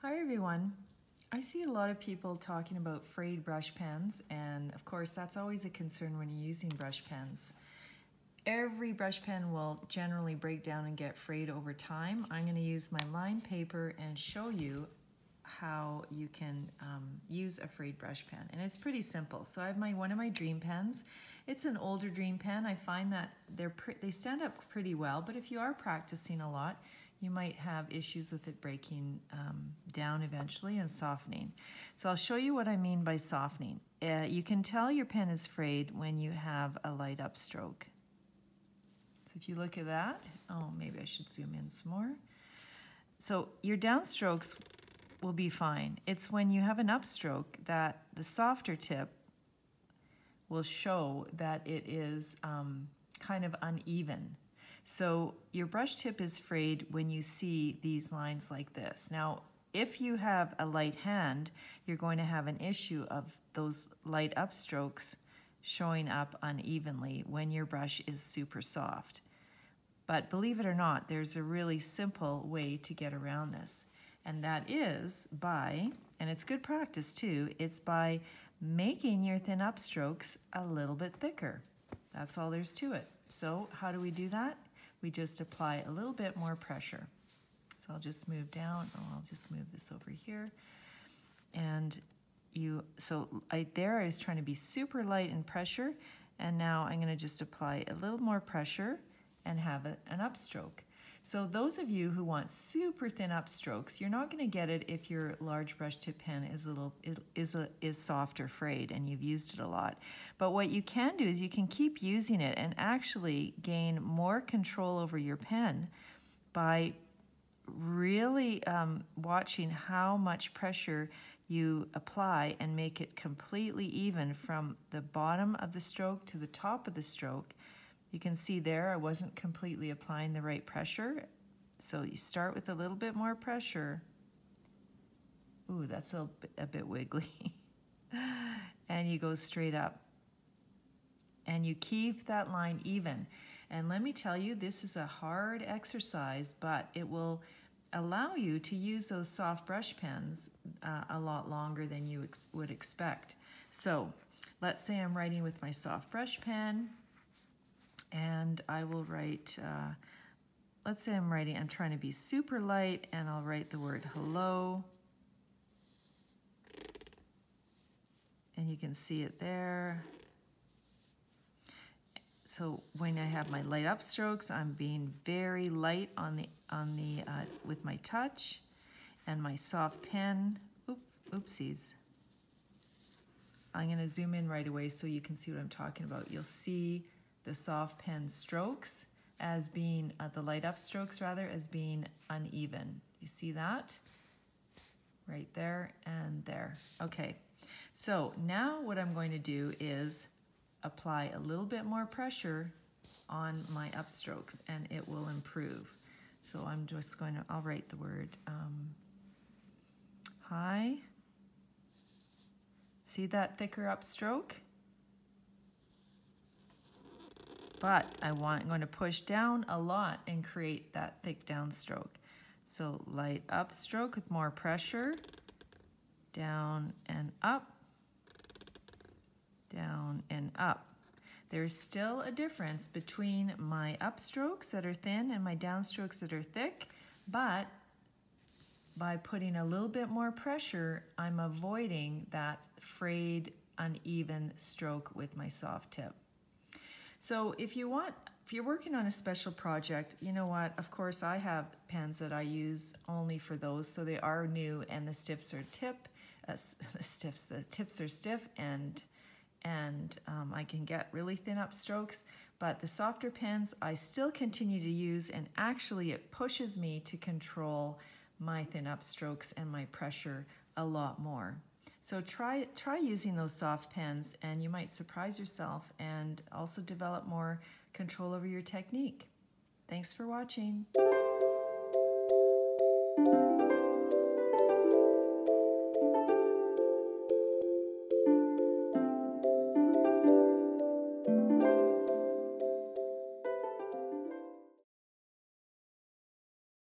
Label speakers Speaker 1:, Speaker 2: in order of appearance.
Speaker 1: Hi everyone. I see a lot of people talking about frayed brush pens, and of course that's always a concern when you're using brush pens. Every brush pen will generally break down and get frayed over time. I'm going to use my lined paper and show you how you can use a frayed brush pen, and it's pretty simple. So I have one of my dream pens. It's an older dream pen. I find that they stand up pretty well, but if you are practicing a lot, you might have issues with it breaking down eventually and softening. So I'll show you what I mean by softening. You can tell your pen is frayed when you have a light upstroke. So if you look at that, oh, maybe I should zoom in some more. So your downstrokes will be fine. It's when you have an upstroke that the softer tip will show that it is kind of uneven. So your brush tip is frayed when you see these lines like this. Now, if you have a light hand, you're going to have an issue of those light upstrokes showing up unevenly when your brush is super soft. But believe it or not, there's a really simple way to get around this. And that is by, and it's good practice too, it's by making your thin upstrokes a little bit thicker. That's all there's to it. So how do we do that? We just apply a little bit more pressure. So I'll just move down. Oh, I'll just move this over here. And I was trying to be super light in pressure, and now I'm going to just apply a little more pressure and have an upstroke. So those of you who want super thin upstrokes, you're not going to get it if your large brush tip pen is soft or frayed and you've used it a lot. But what you can do is you can keep using it and actually gain more control over your pen by really watching how much pressure you apply and make it completely even from the bottom of the stroke to the top of the stroke. You can see there I wasn't completely applying the right pressure. So you start with a little bit more pressure. Ooh, that's a bit wiggly. And you go straight up. And you keep that line even. And let me tell you, this is a hard exercise, but it will allow you to use those soft brush pens a lot longer than you would expect. So let's say I'm writing with my soft brush pen. And I will write, let's say I'm trying to be super light, and I'll write the word hello. And you can see it there. So when I have my light upstrokes, I'm being very light with my touch, and my soft pen, oopsies. I'm going to zoom in right away so you can see what I'm talking about. You'll see the soft pen strokes as being, the light upstrokes rather, as being uneven. You see that? Right there and there. Okay, so now what I'm going to do is apply a little bit more pressure on my upstrokes and it will improve. So I'm just I'll write the word hi. See that thicker upstroke? But I'm going to push down a lot and create that thick downstroke. So light upstroke with more pressure, down and up, down and up. There's still a difference between my upstrokes that are thin and my downstrokes that are thick, but by putting a little bit more pressure, I'm avoiding that frayed, uneven stroke with my soft tip. So if you're working on a special project, you know what, of course I have pens that I use only for those, so they are new and the tips are stiff and I can get really thin upstrokes, but the softer pens I still continue to use, and actually it pushes me to control my thin upstrokes and my pressure a lot more. So try using those soft pens and you might surprise yourself and also develop more control over your technique. Thanks for watching.